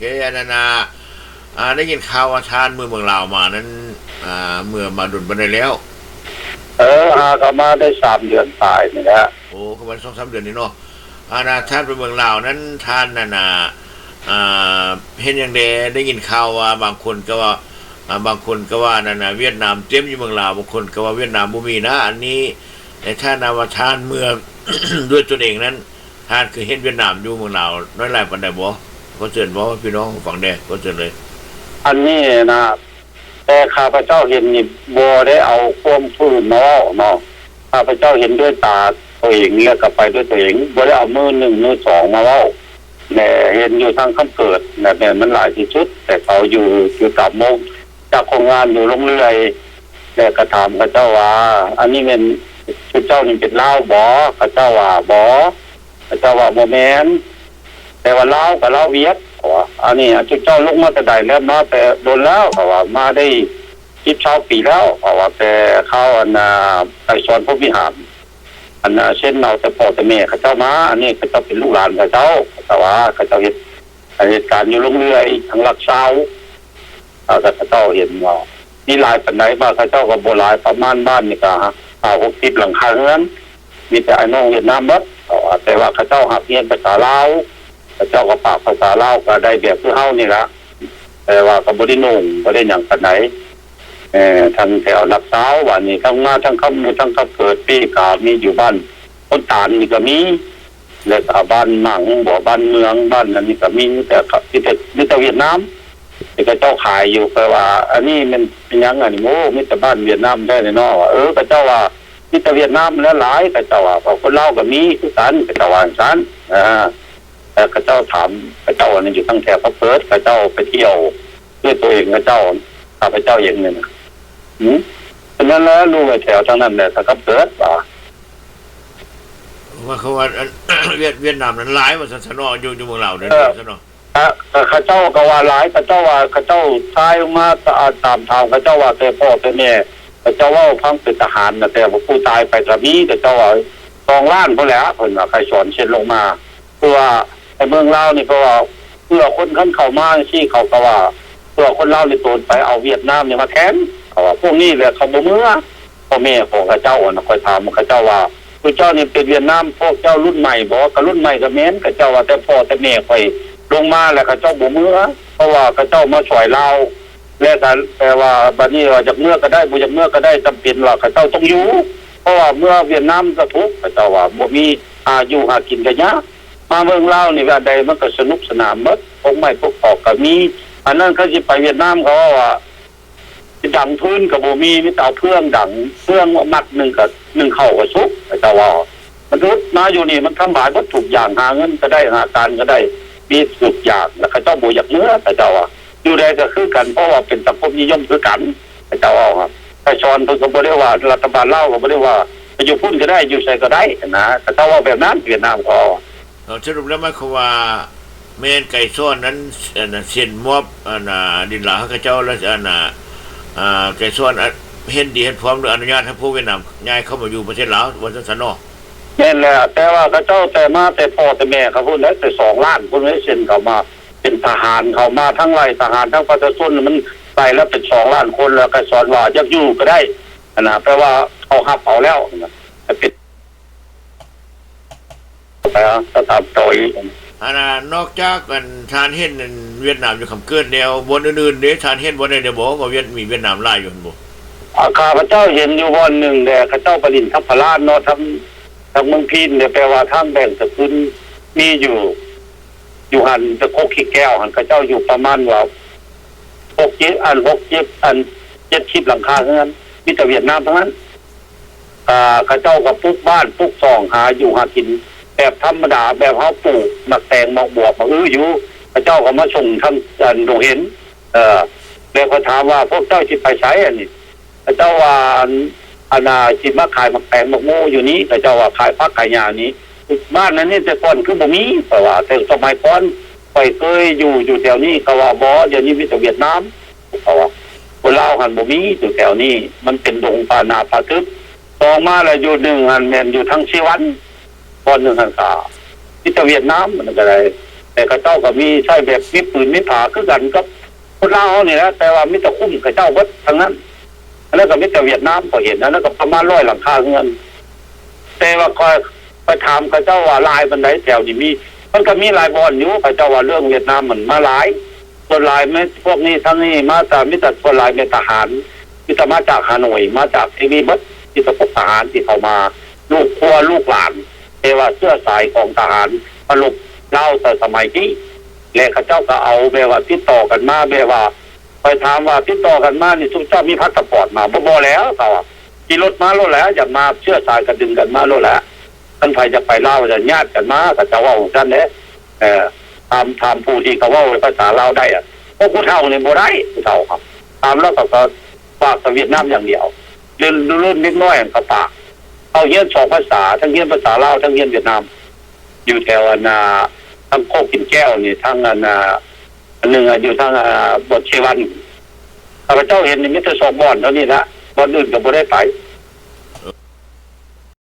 เคอันนั้นได้ยินข่าวว่าทานเมืองลาวมานั้นเมื่อมาดุลบันไดแล้วก็มาได้3 เดือนตายนี่แหละโอ้เขามา2-3 เดือนนี่เนาะท่านไปเมืองลาวนั้นท่านนั่นเห็นอย่างเดได้ยินข่าวว่าบางคนก็ว่าบางคนก็ว่านั่นเวียดนามเต็มอยู่เมืองลาวบางคนก็ว่าเวียดนามบ่มีนะอันนี้ในท่านว่าท่านเมื่อ ด้วยตนเองนั้นท่านคือเห็นเวียดนามอยู่เมืองลาวน้อยหลายปานใดบ่ก็เชิญบ่พี่น้องฟังได้ก็เชิญเลยอันนี้นะแต่ข้าพเจ้าเห็นนี่บ่ได้เอาความฟื้นเนาะข้าพเจ้าเห็นด้วยตาตัวเองแล้วก็ไปด้วยตัวเองบ่ได้เอามือ1มือ2มาเว้าแน่เห็นอยู่ทางคำเกิดเนี่ยมันหลายที่สุดแต่เขาอยู่กับโมงจากโครงงานอยู่ลงเรื่อยแล้วก็ถามข้าเจ้าว่าอันนี้เป็นชุดเจ้านี่เป็นลาวบ่ข้าเจ้าว่าบ่ข้าเจ้าว่าบ่แม่นแต่ว่าลาวกับลาวเวียดว่าอันนี้ชุดเจ้าลงมาแต่ใดแล้วเนาะแต่โดนแล้วเพราะว่ามาได้20ปีแล้วเพราะว่าแต่เข้าไปสอนผู้วิหารเช่นเราแต่พ่อแต่แม่เขาเจ้ามาอันนี้เขาเจ้าเป็นลูกหลานเขาเจ้าแต่ว่าเขาเจ้าเหตุการณ์อยู่ลงเรื่อยทางลักเช้าเขาเจ้าเห็นว่านี่หลายปานใดบ้านเขาเจ้าก็บ่หลายประมาณบ้านนี่ก็60หลังคาเรือนมีแต่ไอ้น้องเวียดนามเบิดแต่ว่าเขาเจ้าหัดเรียนภาษาลาวเขาเจ้าก็ปากภาษาลาวก็ได้แบบคือเฮานี่ล่ะแต่ว่าก็บ่ได้นุ่งบ่ได้หยังปานใดทางแถวลักเช้าวันนี้ทั้งมาทั้งคำทั้งเกิดปีกามีอยู่บ้านคนตานนี่ก็มีแล้วก็บ้านหมังบ่บ้านเมืองบ้านนั้นนี่ก็มีแต่มีแต่เวียดนามที่เขาเจ้าขายอยู่แปลว่าอันนี้มันเป็นยังอันนี้โอ้มีแต่บ้านเวียดนามได้เนาะเขาเจ้าว่ามีแต่เวียดนามแล้วหลายเขาเจ้าว่าคนลาวก็มีคือกันเขาเจ้าว่าซั่นแต่เขาเจ้าถามเขาเจ้าอันนี้อยู่ทั้งแถวเปิดเขาเจ้าไปเที่ยวด้วยตัวเองเขาเจ้าข้าพเจ้าเองเนี่ยฉะนั้นแล้วลูกแถวทางนั้นเนี่ยถ้าก็เปิดว่าเขาว่าเวียดนามนั้นหลายว่าซั่นเนาะอยู่เมืองลาวนั่นซั่นเนาะเขาเจ้าก็ว่าหลายเขาเจ้าว่าเขาเจ้าทายมาตามทางเขาเจ้าว่าแต่พ่อแต่แม่เขาเจ้าว่าพังเป็นทหารน่ะแต่ว่าผู้ตายไปก็มีเขาเจ้าว่า2 ล้านพุ่นแหละเพิ่นว่าใครสอนเช่นลงมาเพื่อไอ้เมืองลาวนี่เพราะว่าเพื่อคนคันเข้ามาที่เขาก็ว่าเพื่อคนลาวนี่โตนไปเอาเวียดนามนี่มาแทนเขาว่าพวกนี้แหละเขาบ่เมื่อพ่อแม่ของเขาเจ้าน่ะค่อยถามเขาเจ้าว่าผู้เจ้านี่เป็นเวียดนามพวกเจ้ารุ่นใหม่บ่ก็รุ่นใหม่ก็แม่นเขาเจ้าว่าแต่พ่อแต่แม่ค่อยลงมาแล้วเขาเจ้าบ่เมื่อเพราะว่าเขาเจ้ามาช่วยลาวแล้วก็แต่ว่าบัดนี้ว่าจากเมื่อก็ได้บ่จากเมื่อก็ได้จำเป็นว่าเขาเจ้าต้องอยู่เพราะว่าเมื่อเวียดนามก็ทุกข์เขาเจ้าว่าบ่มีอยู่หากินก็ยากมาเมืองลาวนี่ว่าใดมันก็สนุกสนานหมดพวกไม้พวกตอกก็มีอันนั้นเขาสิไปเวียดนามเขาว่าดังพื้นก็บ่มีมีแต่เอาเพื่องดังเพื่องมัดนึงก็นึงเข้าก็สุกเขาเจ้าว่ามันทุกมาอยู่นี่มันทำหลายวัตถุอย่างหาเงินก็ได้หาการก็ได้มีสุขอยากแล้วเขาเจ้าบ่อยากเนื้อเขาเจ้าว่าอยู่ได้ก็คือกันเพราะว่าเป็นสังคมนิยมคือกันเขาเจ้าว่าครับถ้าชอนเพิ่นก็บ่ได้ว่ารัฐบาลลาวก็บ่ได้ว่าอยู่พุ่นก็ได้อยู่ไสก็ได้นะแต่ถ้าว่าแบบนั้นเวียดนามก็สรุปแล้วหมายความว่าแม่นไก่ซ้อนนั้นเส้นมอบดินหลาเขาเจ้าแล้วไก่ซ้อนเห็นดีเห็นพร้อมด้วยอนุญาตให้ผู้เวียดนามย้ายเข้ามาอยู่ประเทศลาวว่าซั่นเนาะแม่นแหละแต่ว่าเขาเจ้าแต่มาแต่พ่อแต่แม่เขาพูดแล้วแต่2 ล้านคนให้เซ็นเข้ามาเป็นทหารเข้ามาทั้งไร่ทหารทั้งประชาชนมันไปแล้วเป็น2 ล้านคนแล้วก็สอนว่าอยากอยู่ก็ได้นะแปลว่าเขารับเอาแล้วเป็นก็ตามต่อยนอกจากทานเห็นเวียดนามอยู่คำเกิดแนวบนอื่นๆเด้ทานเห็นบ่ได้บอกว่ามีเวียดนามหลายอยู่บ่ข้าพเจ้าเห็นอยู่วันหนึ่งแต่ข้าเจ้าปริญทัพพลานเนาะทำเมืองพินเนี่ยแปลว่าทางแบ่งสกุลมีอยู่หันตะโคกขี้แก้วหันข้าเจ้าอยู่ประมาณว่า70หลังคาเท่านั้นมีแต่เวียดนามทั้งนั้นข้าเจ้าก็ปลูกบ้านปลูกซ่องหาอยู่หากินแบบธรรมดาแบบเฮาปลูกมักแตงมะบวบมาอยู่ข้าเจ้าก็มาส่งทางโรงเห็นแล้วก็ถามว่าพวกเจ้าสิไปไสอันนี้ข้าเจ้าว่าสิมาขายมักแตงมะโมอยู่นี้ข้าเจ้าว่าขายผักขายหญ้านี้บ้านนั้นนี่แต่ก่อนคือบ่มีเพราะว่าแต่สมัยก่อนไปเคยอยู่แถวนี้ก็ว่าบ่เดี๋ยวนี้มีแต่เวียดนามเพราะว่าคนลาวหันบ่มีอยู่แถวนี้มันเป็นดงป่านาป่าทึบต่อมาแล้วอยู่นึงหันแม่นอยู่ทางชีวันก่อนนึงหันกามีแต่เวียดนามมันก็ได้ แต่เขาเจ้าก็มีใช้แบบมีปืนมีผาคือกันกับคนลาวนี่นะแต่ว่ามีแต่คุ้มเขาเจ้าเบิดทั้งนั้นแล้วก็มีแต่เวียดนามก็เห็นนะแล้วก็ประมาณ100หลังคาเงินแต่ว่าคอยไปถามเขาเจ้าว่าลายบันไดแถวนี่มีมันก็มีหลายบอนอยู่เขาเจ้าว่าเรื่องเวียดนามมันมาหลายส่วนหลายไม่พวกนี้ทั้งนี้มาจากมิตรส่วนหลายเป็นทหารมิตรมาจากฮานอยมาจากไอ้นี่เบิดที่ตะพวกทหารที่เข้ามาลูกครัวลูกหลานแต่ว่าเสื้อสายของทหารมาลุกเล่าแต่สมัยที่และเขาเจ้าก็เอาแบบว่าติดต่อกันมาแบบว่าไปถามว่าติดต่อกันมานี่ทุกเจ้ามีพาสปอร์ตมาบ่แล้วเขาขี่รถมาโลดแล้วอยากมาเชื่อสายกันดึงกันมาโลดแล้วท่านใครจะไปเล่าจะญาติกันมาก็จะว่าของท่านเนี่ยทำผู้ที่เขาว่าภาษาลาวได้อะพวกผู้เฒ่าเนี่ยบ่ได้ผู้เฒ่าครับตามแล้วก็ฝากเวียดนามอย่างเดียวเรียนรุ่นนิดน้อยก็ปากเอาเรียน2ภาษาทั้งเรียนภาษาลาวทั้งเรียนเวียดนามอยู่แถวทั้งโคกกินแก้วนี่ทั้งอันหนึ่งอยู่ทั้งบทเชวันข้าพเจ้าเห็นนี่มิตร2บ่อนเท่านี้ละบ่อนอื่นก็บ่ได้ไป